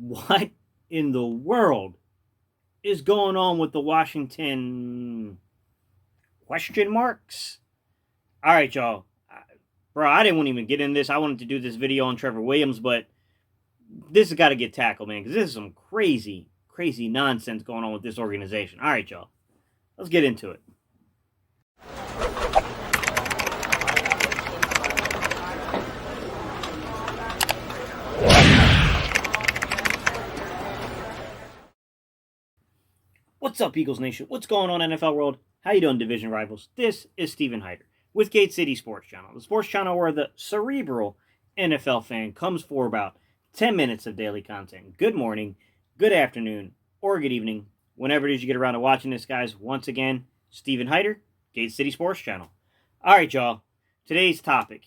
What in the world is going on with the Washington question marks? All right, y'all. Bro, I didn't want to even get in this. I wanted to do this video on Trevor Williams, but this has got to get tackled, man, because this is some crazy, crazy nonsense going on with this organization. All right, y'all. Let's get into it. What's up, Eagles Nation? What's going on, NFL world? How you doing, division rivals? This is Steven Hyder with Gate City Sports Channel, the sports channel where the cerebral NFL fan comes for about 10 minutes of daily content. Good morning, good afternoon, or good evening, whenever it is you get around to watching this, guys. Once again, Steven Hyder, Gate City Sports Channel. All right, y'all. Today's topic.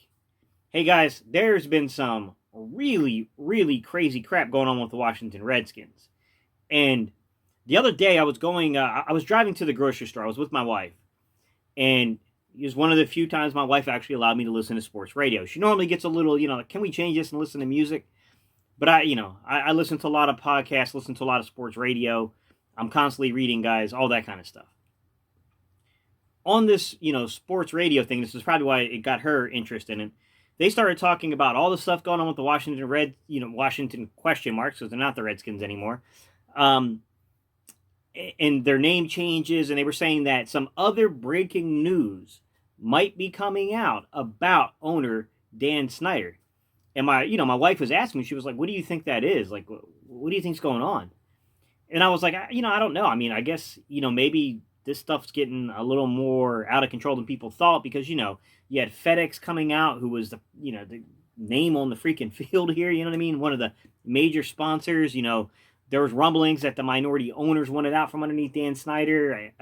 Hey, guys, there's been some really, really crazy crap going on with the Washington Redskins. And the other day, I was driving to the grocery store. I was with my wife, and it was one of the few times my wife actually allowed me to listen to sports radio. She normally gets a little, can we change this and listen to music? But I listen to a lot of podcasts, listen to a lot of sports radio. I'm constantly reading, guys, all that kind of stuff. On this, sports radio thing, this is probably why it got her interested in it. They started talking about all the stuff going on with the Washington question marks, because they're not the Redskins anymore. And their name changes, and they were saying that some other breaking news might be coming out about owner Dan Snyder. And my wife was asking me, she was like, "What do you think that is? Like, what do you think's going on?" And I was like, I don't know. I mean, I guess, maybe this stuff's getting a little more out of control than people thought, because, you had FedEx coming out, who was the name on the freaking field here, you know what I mean? One of the major sponsors, there was rumblings that the minority owners wanted out from underneath Dan Snyder.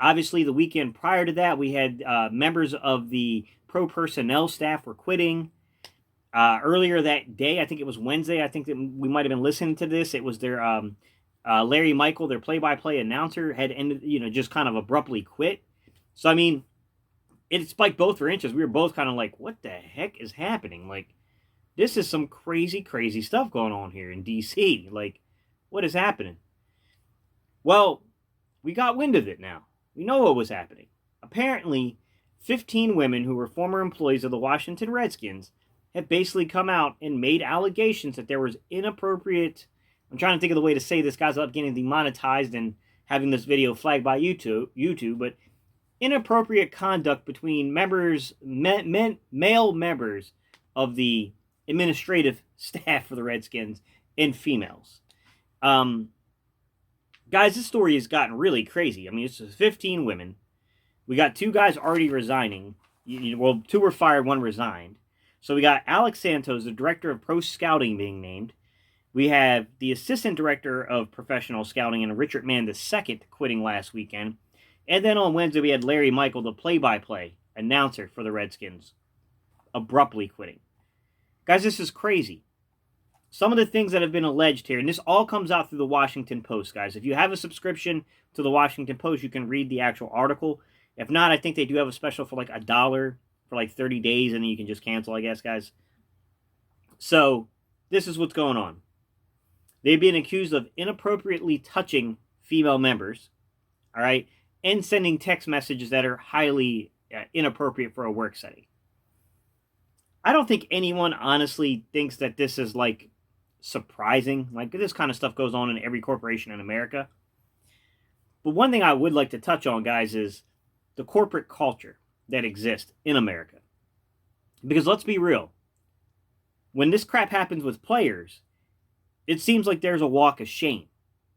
Obviously the weekend prior to that, we had members of the pro personnel staff were quitting. Earlier that day, I think it was Wednesday, I think that we might have been listening to this. It was their Larry Michael, their play-by-play announcer, had ended, just kind of abruptly quit. So, I mean, it spiked both for inches. We were both kind of like, what the heck is happening? Like, this is some crazy, crazy stuff going on here in D.C. Like, what is happening? Well, we got wind of it now. We know what was happening. Apparently, 15 women who were former employees of the Washington Redskins have basically come out and made allegations that there was inappropriate... I'm trying to think of the way to say this, guys, without getting demonetized and having this video flagged by YouTube, but inappropriate conduct between male members of the administrative staff for the Redskins and females. Guys, this story has gotten really crazy. I mean, it's 15 women. We got 2 guys already resigning. Well, 2 were fired, 1 resigned. So we got Alex Santos, the director of pro scouting, being named. We have the assistant director of professional scouting, and Richard Mann II, quitting last weekend. And then on Wednesday, we had Larry Michael, the play-by-play announcer for the Redskins, abruptly quitting. Guys, this is crazy. Some of the things that have been alleged here, and this all comes out through the Washington Post, guys. If you have a subscription to the Washington Post, you can read the actual article. If not, I think they do have a special for like $1 for like 30 days, and then you can just cancel, I guess, guys. So, this is what's going on. They've been accused of inappropriately touching female members, all right, and sending text messages that are highly inappropriate for a work setting. I don't think anyone honestly thinks that this is, like, surprising. Like, this kind of stuff goes on in every corporation in America. But one thing I would like to touch on, guys, is the corporate culture that exists in America. Because let's be real. When this crap happens with players, it seems like there's a walk of shame,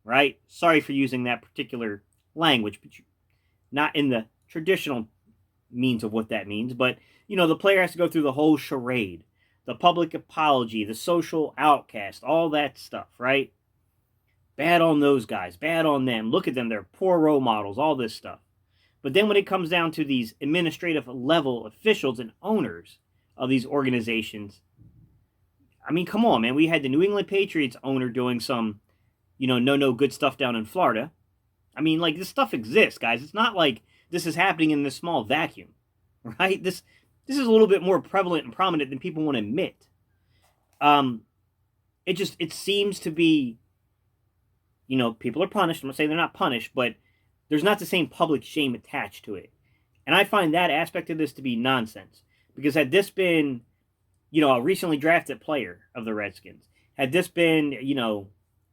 right? Sorry for using that particular language, but not in the traditional means of what that means. But, the player has to go through the whole charade, the public apology, the social outcast, all that stuff, right? Bad on those guys, bad on them. Look at them, they're poor role models, all this stuff. But then when it comes down to these administrative level officials and owners of these organizations, I mean, come on, man. We had the New England Patriots owner doing some, no good stuff down in Florida. I mean, like, this stuff exists, guys. It's not like this is happening in this small vacuum, right? This is a little bit more prevalent and prominent than people want to admit. it seems to be, people are punished. I'm not saying they're not punished, but there's not the same public shame attached to it. And I find that aspect of this to be nonsense. Because had this been, a recently drafted player of the Redskins, had this been,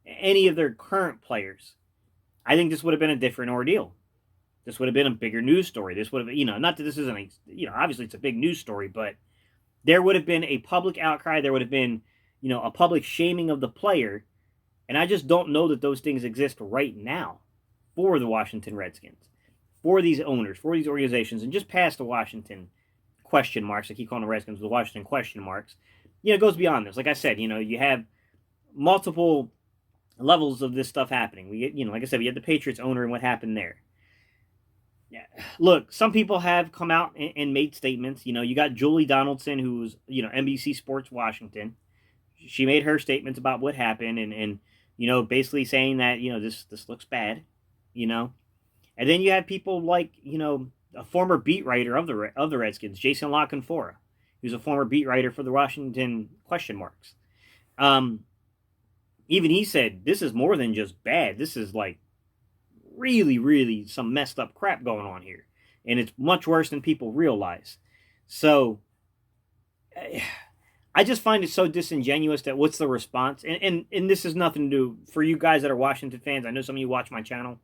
any of their current players, I think this would have been a different ordeal. This would have been a bigger news story. This would have, not that this isn't obviously it's a big news story, but there would have been a public outcry. There would have been, a public shaming of the player. And I just don't know that those things exist right now for the Washington Redskins, for these owners, for these organizations, and just past the Washington question marks. I keep calling the Redskins the Washington question marks. It goes beyond this. Like I said, you have multiple levels of this stuff happening. We get, like I said, we had the Patriots owner and what happened there. Yeah. Look, some people have come out and made statements. You got Julie Donaldson, who's, NBC Sports Washington. She made her statements about what happened and basically saying that, this looks bad, And then you have people like, a former beat writer of the Redskins, Jason La Canfora, who's a former beat writer for the Washington question marks. Even he said, this is more than just bad. This is like really, really some messed up crap going on here. And it's much worse than people realize. So I just find it so disingenuous that what's the response? And this is nothing to do for you guys that are Washington fans. I know some of you watch my channel.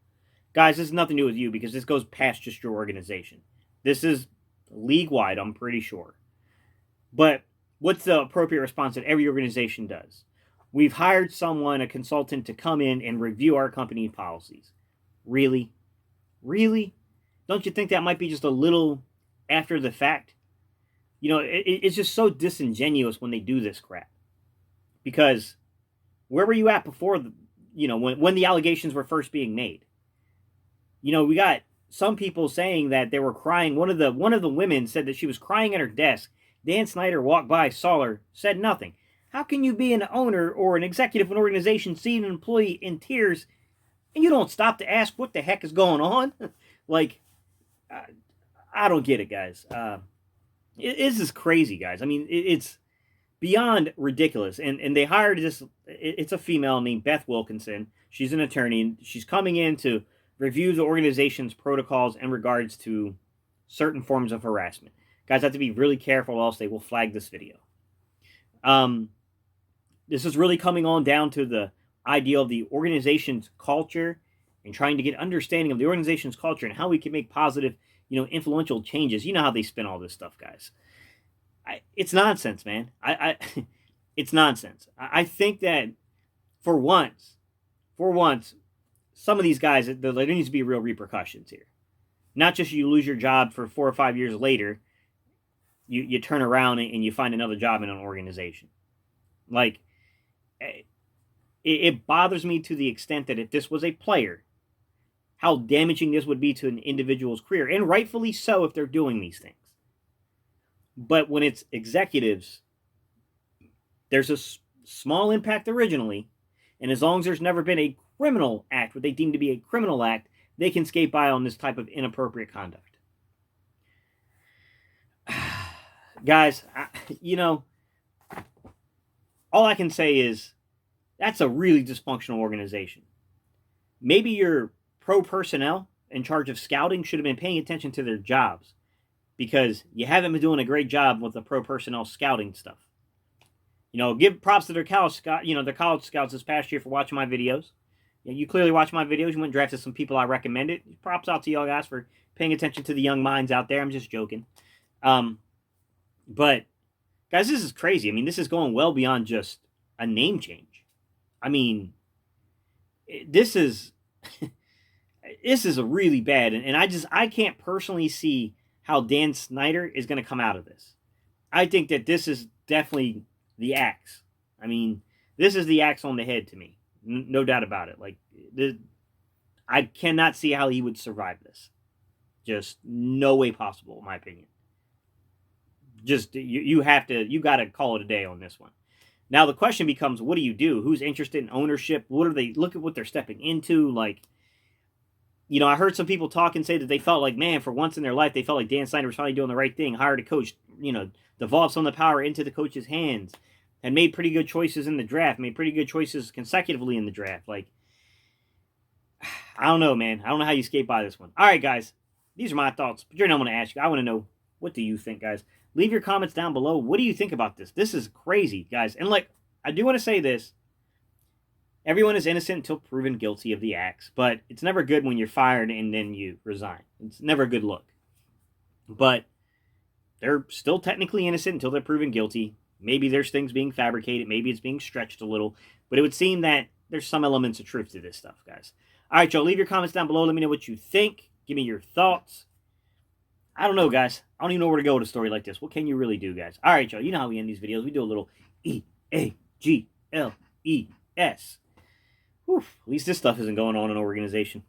Guys, this has nothing to do with you because this goes past just your organization. This is league-wide, I'm pretty sure. But what's the appropriate response that every organization does? We've hired someone, a consultant, to come in and review our company policies. Really? Really? Don't you think that might be just a little after the fact? It's just so disingenuous when they do this crap. Because where were you at before, when the allegations were first being made? We got some people saying that they were crying. One of the women said that she was crying at her desk. Dan Snyder walked by, saw her, said nothing. How can you be an owner or an executive of an organization, see an employee in tears, and you don't stop to ask what the heck is going on? I don't get it, guys. This is crazy, guys. I mean, it's beyond ridiculous. And they hired this, it's a female named Beth Wilkinson. She's an attorney, and she's coming in to review the organization's protocols in regards to certain forms of harassment. Guys have to be really careful, else they will flag this video. This is really coming on down to the idea of the organization's culture and trying to get understanding of the organization's culture and how we can make positive, influential changes. You know how they spin all this stuff, guys. It's nonsense, man. It's nonsense. I think that for once, some of these guys, there needs to be real repercussions here. Not just you lose your job for 4 or 5 years later, you turn around and you find another job in an organization. It bothers me to the extent that if this was a player, how damaging this would be to an individual's career. And rightfully so if they're doing these things. But when it's executives, there's a small impact originally. And as long as there's never been a criminal act, what they deem to be a criminal act, they can skate by on this type of inappropriate conduct. Guys, all I can say is that's a really dysfunctional organization. Maybe your pro personnel in charge of scouting should have been paying attention to their jobs because you haven't been doing a great job with the pro personnel scouting stuff. Give props to their college scouts this past year for watching my videos. You clearly watch my videos. You went and drafted some people I recommended. Props out to y'all guys for paying attention to the young minds out there. I'm just joking. But, guys, this is crazy. I mean, this is going well beyond just a name change. I mean, this is a really bad. And I can't personally see how Dan Snyder is going to come out of this. I think that this is definitely the axe. I mean, this is the axe on the head to me. No doubt about it. I cannot see how he would survive this. Just no way possible, in my opinion. Just, you got to call it a day on this one. Now, the question becomes, what do you do? Who's interested in ownership? Look at what they're stepping into. I heard some people talk and say that they felt like, man, for once in their life, they felt like Dan Snyder was finally doing the right thing. Hired a coach, devolved some of the power into the coach's hands. had made pretty good choices in the draft, made pretty good choices consecutively in the draft. Like, I don't know, man. I don't know how you skate by this one. All right, guys. These are my thoughts. But you're not going to ask you. I want to know, what do you think, guys? Leave your comments down below. What do you think about this? This is crazy, guys. And, like, I do want to say this. Everyone is innocent until proven guilty of the acts. But it's never good when you're fired and then you resign. It's never a good look. But they're still technically innocent until they're proven guilty. Maybe there's things being fabricated. Maybe it's being stretched a little. But it would seem that there's some elements of truth to this stuff, guys. All right, y'all. Leave your comments down below. Let me know what you think. Give me your thoughts. I don't know, guys. I don't even know where to go with a story like this. What can you really do, guys? All right, y'all. You know how we end these videos. We do a little E-A-G-L-E-S. Whew. At least this stuff isn't going on in an organization.